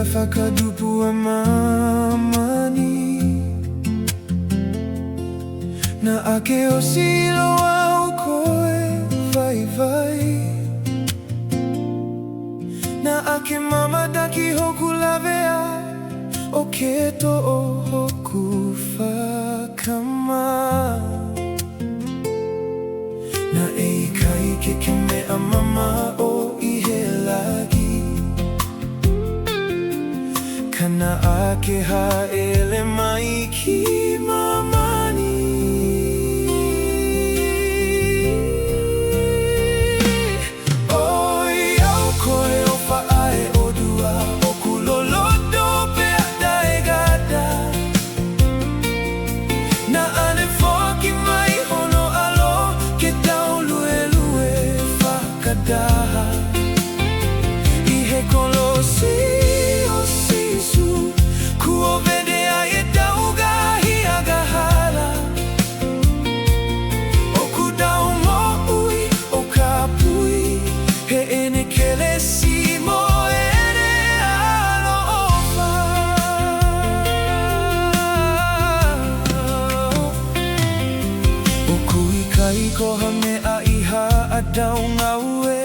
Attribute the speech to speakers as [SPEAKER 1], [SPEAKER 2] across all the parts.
[SPEAKER 1] kai whakadupu a mamani na ake o silo au koe vai vai na ake mama daki hoku lavea o ke to o hoku whakama na e kai ke mea mama o I he lagi kana ake haele mai ki mamani He Kolosi o Sīsū kua vedea e tauga hi agahala o kudau mo ui o ka pui he ene kelesi mo ere alo ofa o kui kai koha mea iha a daunga ue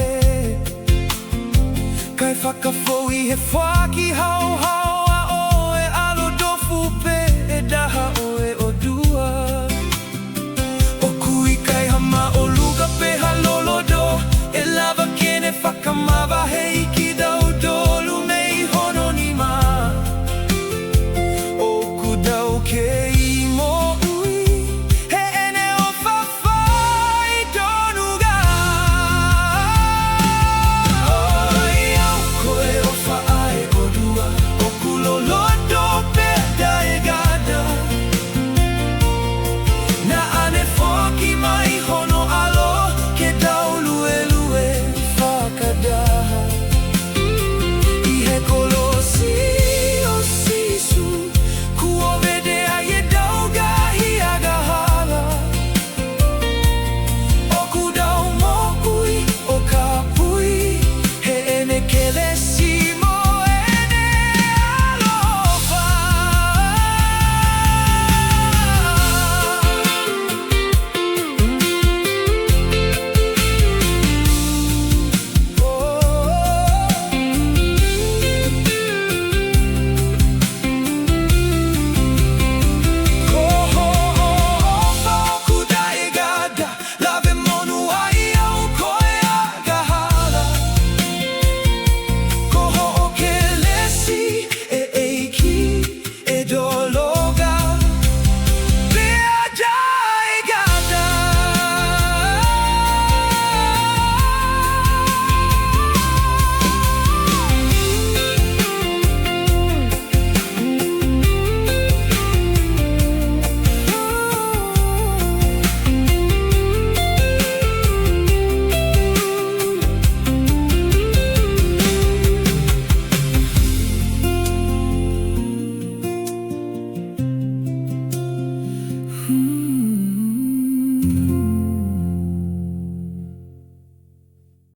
[SPEAKER 1] kai whakafoi he whaki hau hau a oe alo dofu pe e daha oe o dua o kui kai hama o luga pe halolo do e lava kene whakamawa hei